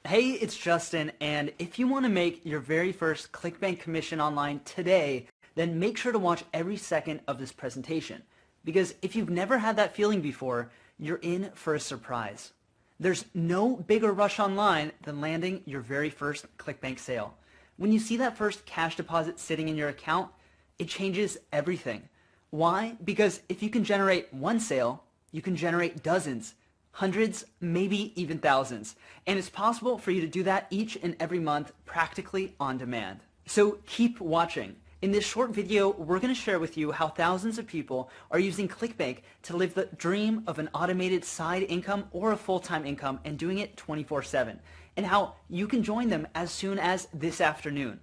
Hey, it's Justin, and if you want to make your very first Clickbank commission online today, then make sure to watch every second of this presentation. Because if you've never had that feeling before, you're in for a surprise. There's no bigger rush online than landing your very first Clickbank sale. When you see that first cash deposit sitting in your account, it changes everything. Why? Because if you can generate one sale, you can generate dozens, hundreds, maybe even thousands. And it's possible for you to do that each and every month practically on demand. So keep watching. In this short video, we're going to share with you how thousands of people are using Clickbank to live the dream of an automated side income or a full-time income and doing it 24/7, and how you can join them as soon as this afternoon.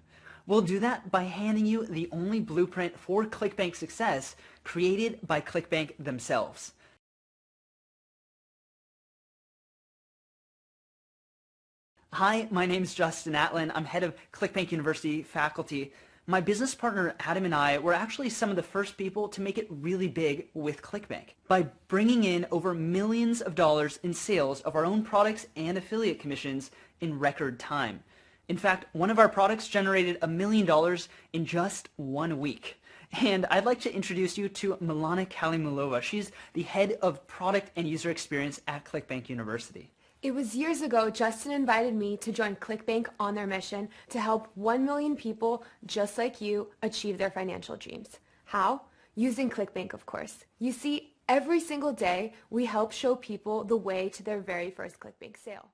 We'll do that by handing you the only blueprint for Clickbank success created by Clickbank themselves. Hi, my name's Justin Atlin. I'm head of Clickbank University faculty. My business partner Adam and I were actually some of the first people to make it really big with Clickbank by bringing in over millions of dollars in sales of our own products and affiliate commissions in record time. In fact, one of our products generated $1 million in just 1 week. And I'd like to introduce you to Milana Kalimulova. She's the head of product and user experience at Clickbank University. It was years ago Justin invited me to join Clickbank on their mission to help 1 million people just like you achieve their financial dreams. How? Using Clickbank, of course. You see, every single day we help show people the way to their very first Clickbank sale.